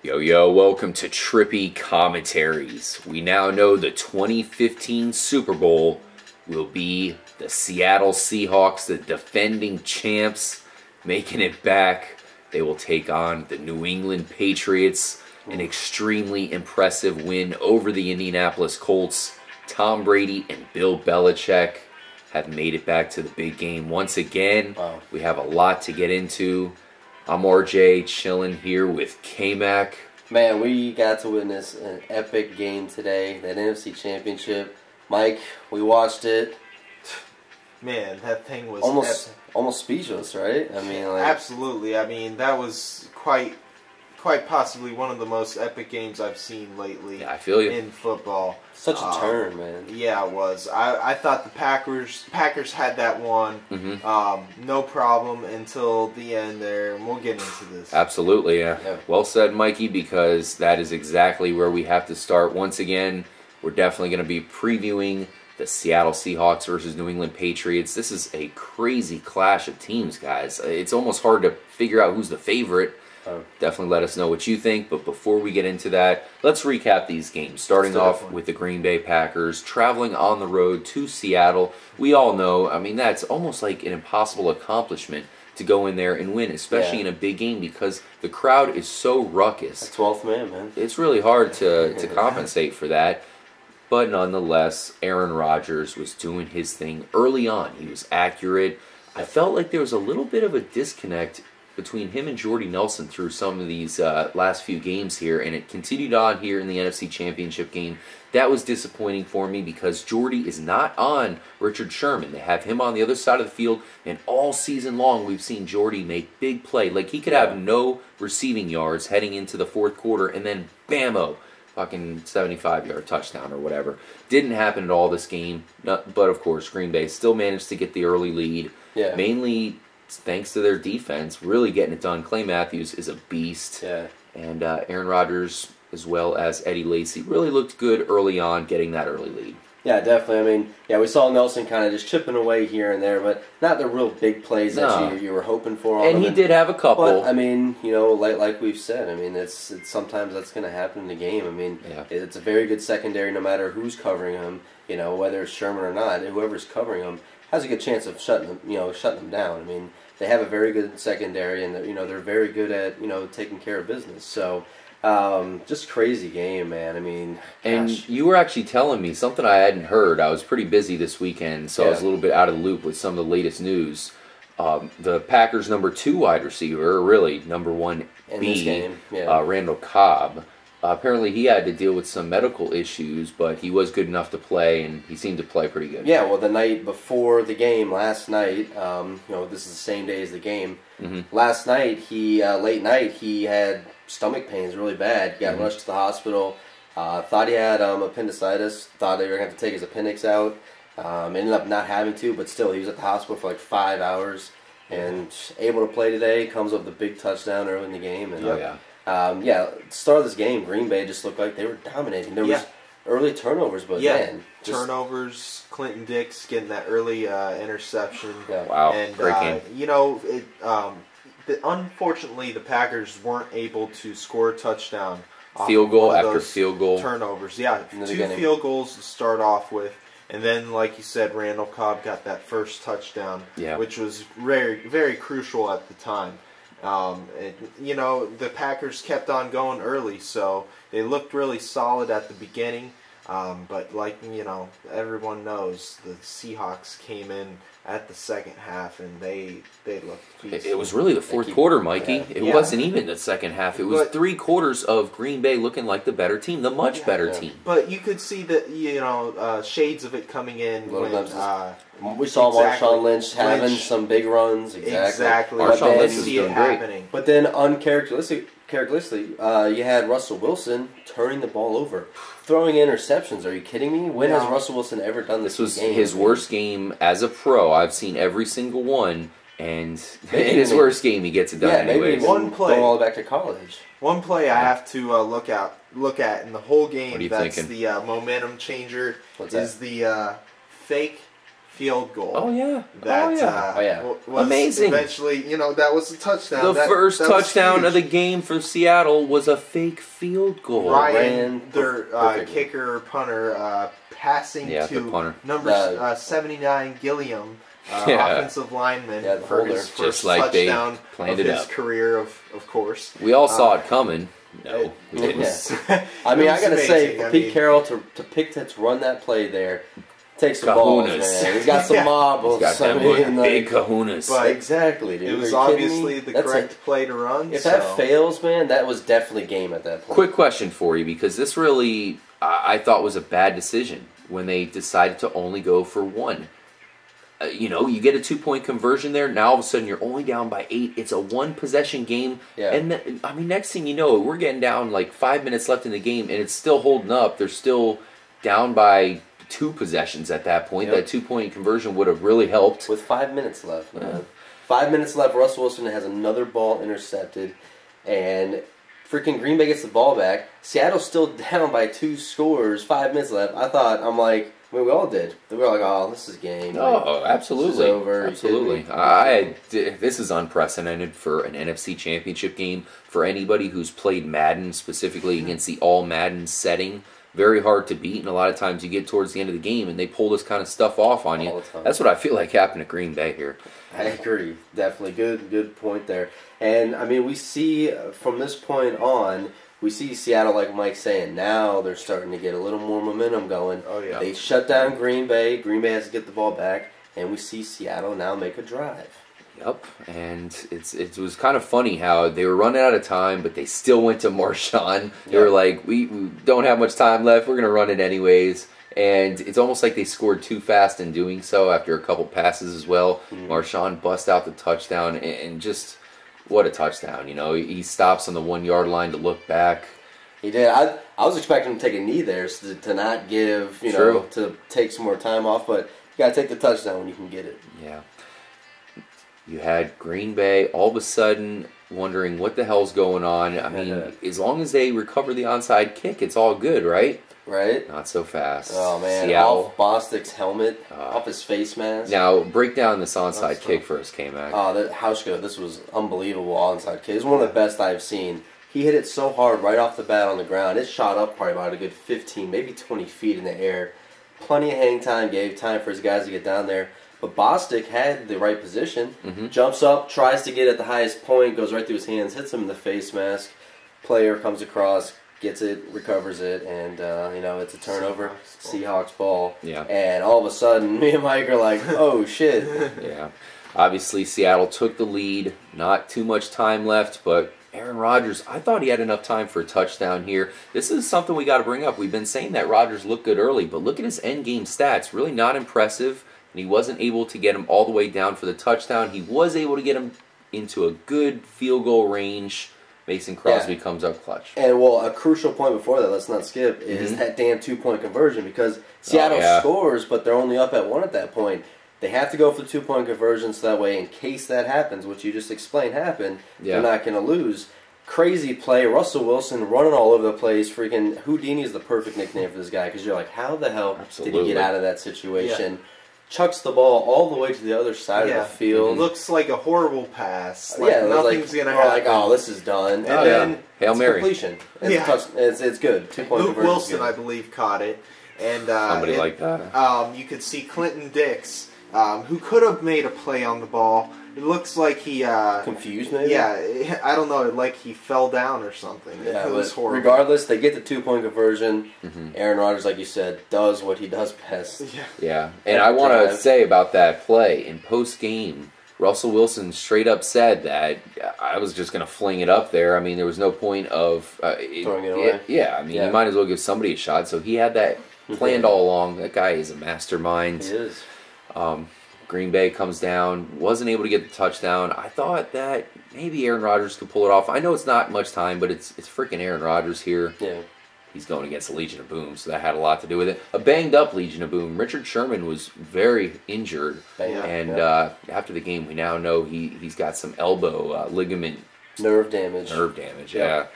Yo, yo, welcome to Trippy Commentaries. We now know the 2015 Super Bowl will be the Seattle Seahawks, the defending champs, making it back. They will take on the New England Patriots. An extremely impressive win over the Indianapolis Colts. Tom Brady and Bill Belichick have made it back to the big game once again. Wow. We have a lot to get into. I'm RJ, chilling here with K-Mac. Man, we got to witness an epic game today, that NFC Championship. Mike, we watched it. Man, that thing was almost speechless, right? I mean, like, absolutely. I mean, that was quite possibly one of the most epic games I've seen lately. Yeah, I feel you. In football. Such a turn, man. Yeah, it was. I thought the Packers had that one, no problem until the end there, and we'll get into this. Absolutely, yeah. Well said, Mikey, because that is exactly where we have to start. Once again, we're definitely going to be previewing the Seattle Seahawks versus New England Patriots. This is a crazy clash of teams, guys. It's almost hard to figure out who's the favorite. Definitely let us know what you think, but before we get into that, let's recap these games. Starting off with the Green Bay Packers, traveling on the road to Seattle. We all know, I mean, that's almost like an impossible accomplishment to go in there and win, especially in a big game because the crowd is so ruckus. A 12th man. It's really hard to compensate for that. But nonetheless, Aaron Rodgers was doing his thing early on. He was accurate. I felt like there was a little bit of a disconnect between him and Jordy Nelson through some of these last few games here, and it continued on here in the NFC Championship game. That was disappointing for me because Jordy is not on Richard Sherman. They have him on the other side of the field, and all season long we've seen Jordy make big play. Like, he could have no receiving yards heading into the fourth quarter, and then bam-o, fucking 75-yard touchdown or whatever. Didn't happen at all this game, but of course Green Bay still managed to get the early lead, mainly thanks to their defense, really getting it done. Clay Matthews is a beast. And Aaron Rodgers, as well as Eddie Lacy, really looked good early on, getting that early lead. Yeah, definitely. I mean, we saw Nelson kind of just chipping away here and there, but not the real big plays that you were hoping for. And he did have a couple. But, I mean, like we've said, I mean, it's sometimes that's going to happen in the game. I mean, it's a very good secondary no matter who's covering him, whether it's Sherman or not. Whoever's covering him has a good chance of shutting them down. I mean, they have a very good secondary, and they're very good at taking care of business. So, just crazy game, man. I mean, and you were actually telling me something I hadn't heard. I was pretty busy this weekend, so I was a little bit out of the loop with some of the latest news. The Packers' number 2 wide receiver, really number 1B, Randall Cobb. Apparently he had to deal with some medical issues, but he was good enough to play, and he seemed to play pretty good. Yeah, well, the night before the game, last night, this is the same day as the game. Last night, late night, he had stomach pains really bad. He got rushed to the hospital. Thought he had appendicitis. Thought they were going to have to take his appendix out. Ended up not having to, but still, he was at the hospital for like 5 hours. And able to play today. Comes up with a big touchdown early in the game. And, start of this game, Green Bay just looked like they were dominating. There was early turnovers, but man, turnovers. Clinton Dix getting that early interception. Wow, and great game. Unfortunately, the Packers weren't able to score a touchdown. Field goal after field goal. Turnovers, 2 field goals to start off with. And then, like you said, Randall Cobb got that first touchdown, which was very, very crucial at the time. The Packers kept on going early, so they looked really solid at the beginning. But like, everyone knows, the Seahawks came in at the second half, and they looked peaceful. It was really the fourth quarter, Mikey. It wasn't even the second half. It was 3 quarters of Green Bay looking like the better team, the much better team. But you could see that, shades of it coming in when we saw Marshawn Lynch having some big runs. Exactly. Marshawn Lynch was doing great. But then uncharacteristically, you had Russell Wilson turning the ball over, throwing interceptions. Are you kidding me? When has Russell Wilson ever done this? This was his worst game as a pro. I've seen every single one, and in his worst game, he gets it done anyways. Maybe one play. Go all the way back to college. One play I have to look at in the whole game. What are you that's thinking? The momentum changer. What's that? Is the fake field goal. Oh yeah. That was amazing. Eventually, that was a touchdown. The first that touchdown of the game for Seattle was a fake field goal. Ryan, their kicker, punter, passing to punter. number 79, Gilliam, offensive lineman, for his first touchdown of his career, of course. We all saw it coming. No, we didn't. I mean, I gotta say, for Pete Carroll to run that play there, takes some balls, man. He's got some marbles. He's got big kahunas. But exactly, dude. It was obviously the correct play to run. If that fails, man, that was definitely game at that point. Quick question for you, because this really, I thought was a bad decision when they decided to only go for one. You get a 2-point conversion there. Now all of a sudden you're only down by 8. It's a 1-possession game. Yeah. And next thing you know, we're getting down like 5 minutes left in the game, and it's still holding up. They're still down by 2 possessions at that point. That 2-point conversion would have really helped. With 5 minutes left, man. 5 minutes left. Russell Wilson has another ball intercepted, and freaking Green Bay gets the ball back. Seattle's still down by 2 scores. 5 minutes left. We all did. We were like, "Oh, this is game." Absolutely. This is over. Absolutely. This is unprecedented for an NFC Championship game. For anybody who's played Madden, specifically against the all-Madden setting, very hard to beat. And a lot of times you get towards the end of the game and they pull this kind of stuff off on you. That's what I feel like happened to Green Bay here. I agree. Definitely. Good point there. And, we see from this point on, we see Seattle, like Mike's saying, now they're starting to get a little more momentum going. Oh, yeah. They shut down Green Bay. Green Bay has to get the ball back. And we see Seattle now make a drive. Yep, and it was kind of funny how they were running out of time, but they still went to Marshawn. They were like, we don't have much time left. We're going to run it anyways. And it's almost like they scored too fast in doing so after a couple passes as well. Marshawn bust out the touchdown, and just... what a touchdown, He stops on the 1-yard line to look back. He did. I was expecting him to take a knee there to not give, to take some more time off, but you got to take the touchdown when you can get it. Yeah. You had Green Bay all of a sudden wondering what the hell's going on. As long as they recover the onside kick, it's all good, right? Right? Not so fast. Oh, man. Seattle. Off Bostic's helmet, off his face mask. Now, break down this onside kick for us, K-Mac. Hauschka, this was unbelievable onside kick. It's one of the best I've seen. He hit it so hard right off the bat on the ground. It shot up probably about a good 15, maybe 20 feet in the air. Plenty of hang time, gave time for his guys to get down there. But Bostic had the right position. Jumps up, tries to get at the highest point, goes right through his hands, hits him in the face mask. Player comes across, gets it, recovers it, and, it's a turnover. Seahawks ball. Yeah. And all of a sudden, me and Mike are like, oh, shit. Yeah. Obviously, Seattle took the lead. Not too much time left, but Aaron Rodgers, I thought he had enough time for a touchdown here. This is something we got to bring up. We've been saying that Rodgers looked good early, but look at his end-game stats. Really not impressive, and he wasn't able to get him all the way down for the touchdown. He was able to get him into a good field goal range. Mason Crosby comes up clutch. And, a crucial point before that, let's not skip, is that damn 2-point conversion, because Seattle scores, but they're only up at 1 at that point. They have to go for the 2-point conversion, so that way, in case that happens, which you just explained happened, they're not going to lose. Crazy play. Russell Wilson running all over the place. Freaking Houdini is the perfect nickname for this guy, because you're like, how the hell did he get out of that situation? Chucks the ball all the way to the other side of the field. Looks like a horrible pass. Nothing's going to happen. Like, oh, this is done. And then Hail Mary. Completion. It's good. 2-point Luke Wilson, I believe, caught it. And somebody like that. You could see Clinton Dix, who could have made a play on the ball. It looks like he... confused, maybe? Yeah, I don't know, like he fell down or something. Yeah, it was horrible. Regardless, they get the 2-point conversion. Aaron Rodgers, like you said, does what he does best. Yeah. And I want to say about that play, in post-game, Russell Wilson straight up said that I was just going to fling it up there. There was no point of... throwing it away? You might as well give somebody a shot. So he had that planned all along. That guy is a mastermind. He is. Green Bay comes down, wasn't able to get the touchdown. I thought that maybe Aaron Rodgers could pull it off. I know it's not much time, but it's freaking Aaron Rodgers here. Yeah. He's going against the Legion of Boom, so that had a lot to do with it. A banged-up Legion of Boom. Richard Sherman was very injured, after the game, we now know he's got some elbow ligament... Nerve damage. Yeah.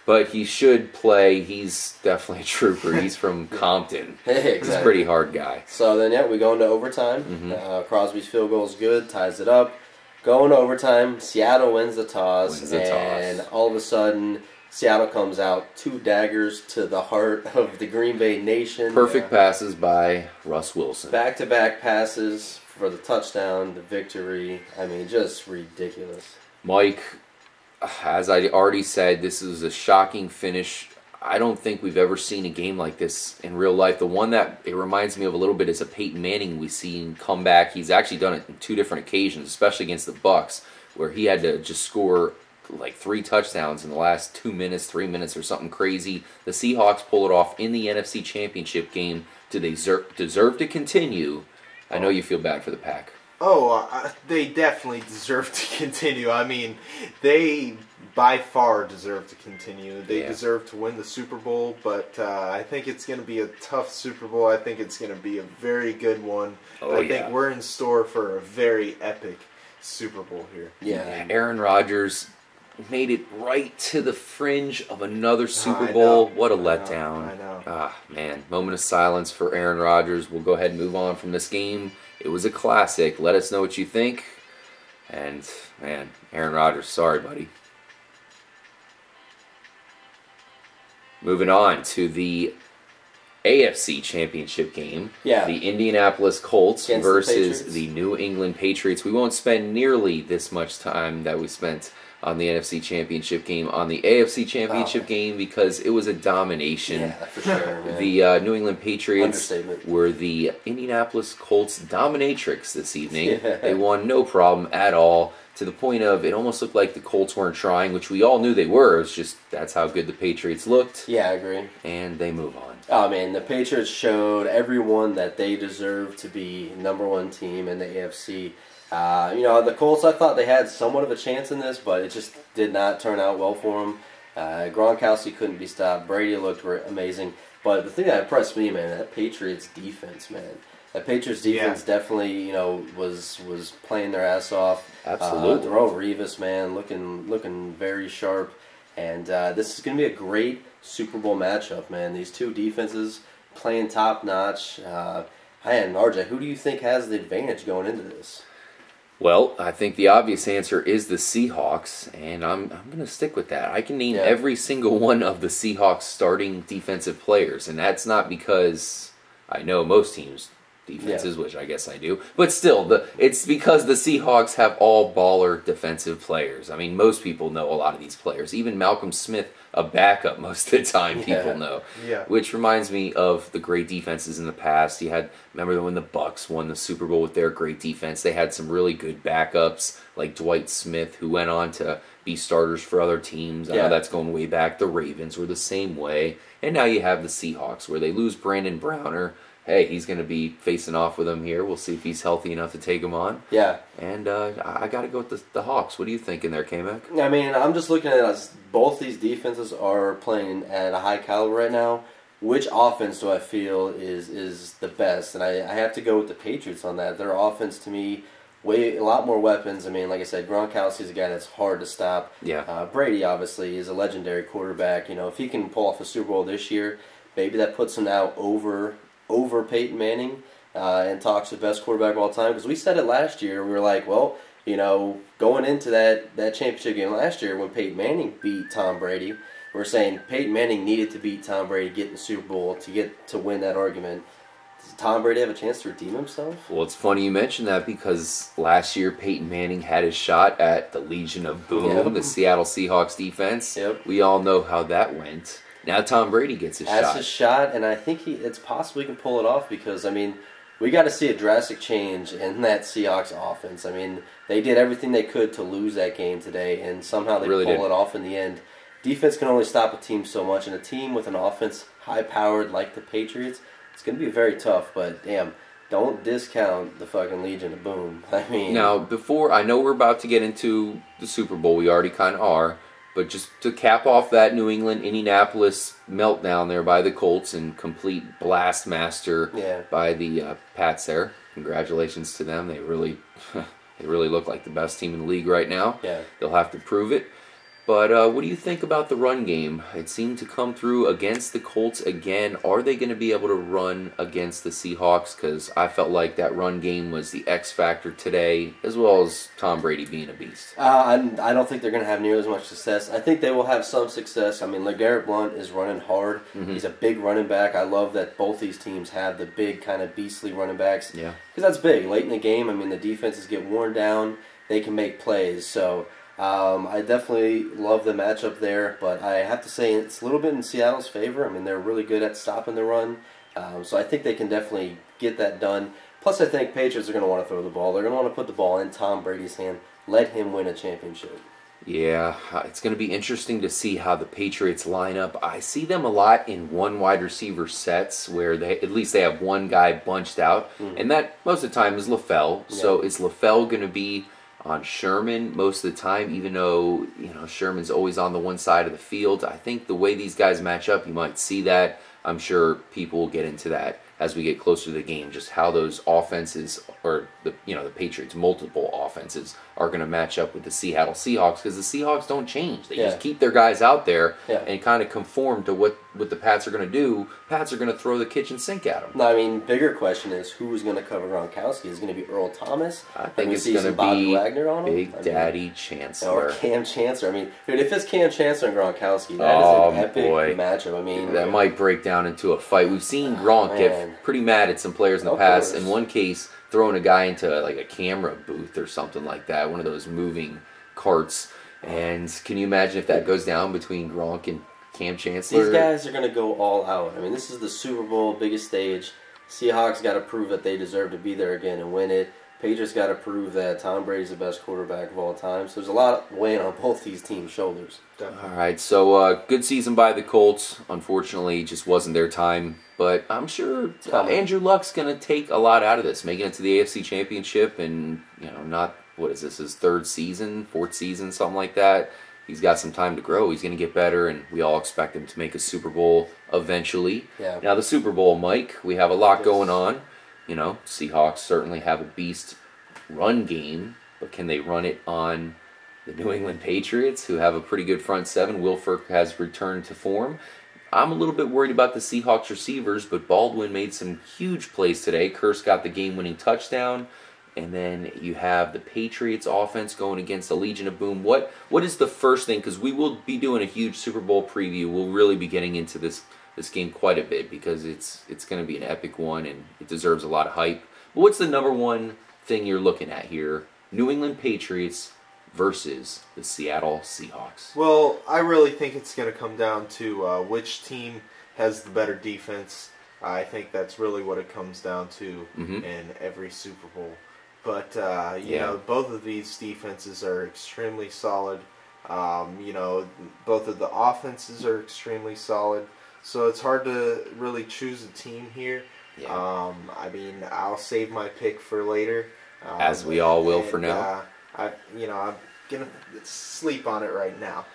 But he should play. He's definitely a trooper. He's from Compton. Exactly. He's a pretty hard guy. So then, yeah, we go into overtime. Crosby's field goal is good, ties it up. Going to overtime, Seattle wins the toss. And all of a sudden, Seattle comes out 2 daggers to the heart of the Green Bay Nation. Perfect passes by Russ Wilson. Back-to-back passes for the touchdown, the victory. I mean, just ridiculous. Mike, as I already said, this is a shocking finish. I don't think we've ever seen a game like this in real life. The one that it reminds me of a little bit is a Peyton Manning we've seen come back. He's actually done it on 2 different occasions, especially against the Bucs, where he had to just score like 3 touchdowns in the last 2 minutes, 3 minutes, or something crazy. The Seahawks pull it off in the NFC Championship game. Do they deserve to continue? I know you feel bad for the Pack. They definitely deserve to continue. I mean, they by far deserve to continue. They deserve to win the Super Bowl, but I think it's going to be a tough Super Bowl. I think it's going to be a very good one. I think we're in store for a very epic Super Bowl here. Yeah, Aaron Rodgers made it right to the fringe of another Super Bowl. What a letdown. I know. Ah, man. Moment of silence for Aaron Rodgers. We'll go ahead and move on from this game. It was a classic. Let us know what you think. And, man, Aaron Rodgers, sorry, buddy. Moving on to the AFC Championship game. Yeah. The Indianapolis Colts versus the the New England Patriots. We won't spend nearly this much time that we spent on the NFC Championship game on the AFC Championship game because it was a domination. Yeah, for sure, man. The New England Patriots were the Indianapolis Colts dominatrix this evening. Yeah. They won no problem at all, to the point of it almost looked like the Colts weren't trying, which we all knew they were. It was just that's how good the Patriots looked. Yeah, I agree. And they move on. Oh, man, the Patriots showed everyone that they deserve to be #1 team in the AFC. The Colts, I thought they had somewhat of a chance in this, but it just did not turn out well for them. Gronkowski couldn't be stopped. Brady looked amazing. But the thing that impressed me, man, that Patriots defense, man. That Patriots defense definitely, was playing their ass off. Absolutely. Darrelle Revis, man, looking very sharp. And this is going to be a great Super Bowl matchup, man. These 2 defenses playing top-notch. Man, RJ, who do you think has the advantage going into this? Well, I think the obvious answer is the Seahawks, and I'm going to stick with that. I can name every single one of the Seahawks starting defensive players, and that's not because I know most teams' defenses, which I guess I do, but still, it's because the Seahawks have all baller defensive players. I mean, most people know a lot of these players. Even Malcolm Smith, a backup most of the time, people know. Yeah. Which reminds me of the great defenses in the past. Remember when the Bucs won the Super Bowl with their great defense? They had some really good backups, like Dwight Smith, who went on to be starters for other teams. I know that's going way back. The Ravens were the same way. And now you have the Seahawks, where they lose Brandon Browner. Hey, he's going to be facing off with him here. We'll see if he's healthy enough to take him on. Yeah. And I got to go with the Hawks. What are you thinking there, K-Mac? I mean, I'm just looking at it as both these defenses are playing at a high caliber right now. Which offense do I feel is the best? And I have to go with the Patriots on that. Their offense, to me, a lot more weapons. I mean, like I said, Gronkowski is a guy that's hard to stop. Yeah. Brady, obviously, is a legendary quarterback. If he can pull off a Super Bowl this year, maybe that puts him now over Peyton Manning and talks the best quarterback of all time. Because we said it last year. We were like, well, going into that championship game last year when Peyton Manning beat Tom Brady, we're saying Peyton Manning needed to beat Tom Brady to get in the Super Bowl to win that argument. Does Tom Brady have a chance to redeem himself? Well, it's funny you mention that because last year Peyton Manning had his shot at the Legion of Boom, the Seattle Seahawks defense. Yep. We all know how that went. Now Tom Brady gets his shot. Has his shot, and I think it's possible he can pull it off because, I mean, we got to see a drastic change in that Seahawks offense. I mean, they did everything they could to lose that game today, and somehow they pull it off in the end. Defense can only stop a team so much, and a team with an offense high-powered like the Patriots, it's going to be very tough, but damn, don't discount the fucking Legion of Boom. I mean... Now, I know we're about to get into the Super Bowl, we already kind of are, but just to cap off that New England-Indianapolis meltdown there by the Colts and complete blast master by the Pats there, congratulations to them. They really look like the best team in the league right now. Yeah. They'll have to prove it. But what do you think about the run game? It seemed to come through against the Colts again. Are they going to be able to run against the Seahawks? Because I felt like that run game was the X factor today, as well as Tom Brady being a beast. I don't think they're going to have near as much success. I think they will have some success. I mean, LeGarrette Blount is running hard. Mm-hmm. He's a big running back. I love that both these teams have the big kind of beastly running backs. Yeah. Because that's big. Late in the game, I mean, the defenses get worn down. They can make plays. So I definitely love the matchup there, but I have to say it's a little bit in Seattle's favor. I mean, they're really good at stopping the run, so I think they can definitely get that done. Plus, I think Patriots are going to want to throw the ball. They're going to want to put the ball in Tom Brady's hand, let him win a championship. Yeah, it's going to be interesting to see how the Patriots line up. I see them a lot in one wide receiver sets where at least they have one guy bunched out, and that most of the time is LaFell. Yeah. So is LaFell going to be on Sherman most of the time, even though Sherman's always on the one side of the field? I think the way these guys match up, you might see that. I'm sure people will get into that as we get closer to the game, just how those offenses, or the Patriots' multiple offenses, are going to match up with the Seattle Seahawks, because the Seahawks don't change. They just keep their guys out there and kind of conform to what the Pats are going to do. Pats are going to throw the kitchen sink at them. No, I mean, bigger question is who's going to cover Gronkowski? Is it going to be Earl Thomas? I think it's going to be Wagner on him? Big Daddy Chancellor. Or Cam Chancellor. I mean, dude, if it's Cam Chancellor and Gronkowski, that is an epic matchup. I mean, that might break down into a fight. We've seen Gronk get pretty mad at some players in the past. In one case, throwing a guy into like a camera booth or something like that, one of those moving carts. And can you imagine if that goes down between Gronk and Cam Chancellor? These guys are going to go all out. I mean, this is the Super Bowl, biggest stage. Seahawks got to prove that they deserve to be there again and win it. Patriots got to prove that Tom Brady's the best quarterback of all time. So there's a lot weighing on both these teams' shoulders. All right, so good season by the Colts. Unfortunately, just wasn't their time. But I'm sure Andrew Luck's going to take a lot out of this, making it to the AFC Championship, and not, what is this, his fourth season, something like that. He's got some time to grow. He's going to get better, and we all expect him to make a Super Bowl eventually. Yeah. Now, the Super Bowl, Mike, we have a lot going on. Seahawks certainly have a beast run game, but can they run it on the New England Patriots, who have a pretty good front seven? Wilfork has returned to form. I'm a little bit worried about the Seahawks receivers, but Baldwin made some huge plays today. Kearse got the game-winning touchdown. And then you have the Patriots offense going against the Legion of Boom. What is the first thing? Because we will be doing a huge Super Bowl preview. We'll really be getting into this game quite a bit, because it's going to be an epic one and it deserves a lot of hype. But what's the number one thing you're looking at here? New England Patriots versus the Seattle Seahawks. Well, I really think it's going to come down to which team has the better defense. I think that's really what it comes down to in every Super Bowl. But, both of these defenses are extremely solid. Both of the offenses are extremely solid. So it's hard to really choose a team here. Yeah. I'll save my pick for later. As we all will for now. I'm going to sleep on it right now.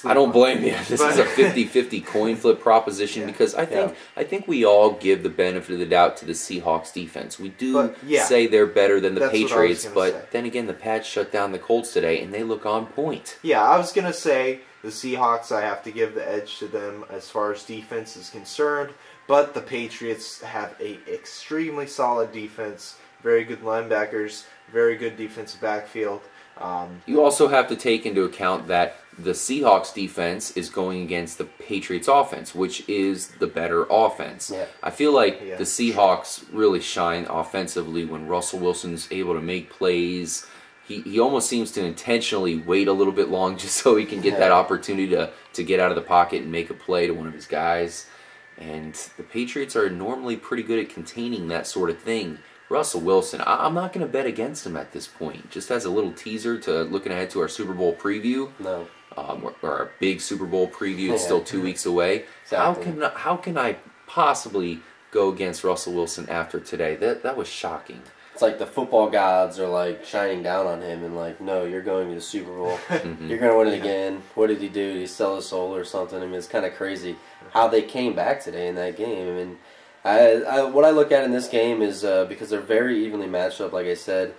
I don't blame you. This is a 50-50 coin flip proposition, because I think we all give the benefit of the doubt to the Seahawks defense. We do say they're better than the Patriots, but then again, the Pats shut down the Colts today, and they look on point. Yeah, I was going to say the Seahawks, I have to give the edge to them as far as defense is concerned, but the Patriots have a extremely solid defense, very good linebackers, very good defensive backfield. You also have to take into account that the Seahawks defense is going against the Patriots offense, which is the better offense. Yeah. I feel like the Seahawks really shine offensively when Russell Wilson's able to make plays. He almost seems to intentionally wait a little bit long just so he can get that opportunity to get out of the pocket and make a play to one of his guys. And the Patriots are normally pretty good at containing that sort of thing. Russell Wilson, I'm not going to bet against him at this point. Just as a little teaser to looking ahead to our Super Bowl preview, or our big Super Bowl preview. It's still 2 weeks away. Exactly. How can I possibly go against Russell Wilson after today? That was shocking. It's like the football gods are like shining down on him and like, no, you're going to the Super Bowl. You're going to win it again. What did he do? Did he sell his soul or something? I mean, it's kind of crazy how they came back today in that game. I mean, what I look at in this game is because they're very evenly matched up, like I said,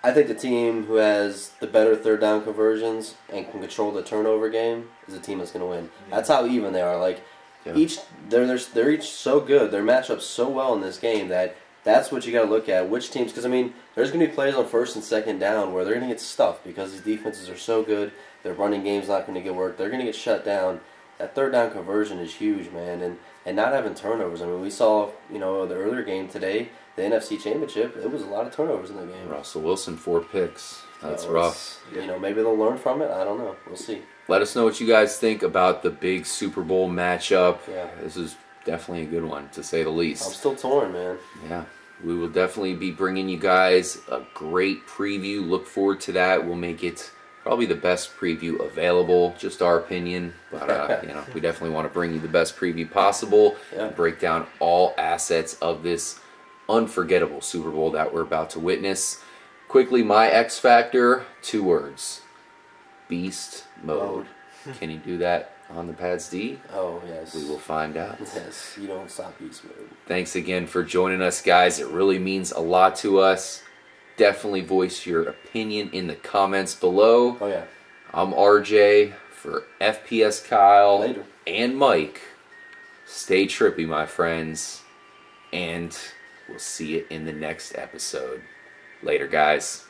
I think the team who has the better third down conversions and can control the turnover game is the team that's going to win. Yeah. That's how even they are. Like they're each so good. They're matched up so well in this game that's what you got to look at. Which teams? Because I mean, there's going to be plays on first and second down where they're going to get stuffed because these defenses are so good. Their running game's not going to get work. They're going to get shut down. That third down conversion is huge, man, and not having turnovers. I mean, we saw the earlier game today. The NFC Championship, it was a lot of turnovers in the game. Russell Wilson, 4 picks. That's rough. Maybe they'll learn from it. I don't know. We'll see. Let us know what you guys think about the big Super Bowl matchup. Yeah. This is definitely a good one, to say the least. I'm still torn, man. Yeah. We will definitely be bringing you guys a great preview. Look forward to that. We'll make it probably the best preview available. Just our opinion. But, we definitely want to bring you the best preview possible. Yeah. And break down all assets of this unforgettable Super Bowl that we're about to witness. Quickly, my X Factor, 2 words. Beast mode. Can you do that on the Pads D? Oh, yes. We will find out. Yes, you don't stop beast mode. Thanks again for joining us, guys. It really means a lot to us. Definitely voice your opinion in the comments below. Oh, yeah. I'm RJ for FPS Kyle Later. And Mike. Stay trippy, my friends. And we'll see you in the next episode. Later, guys.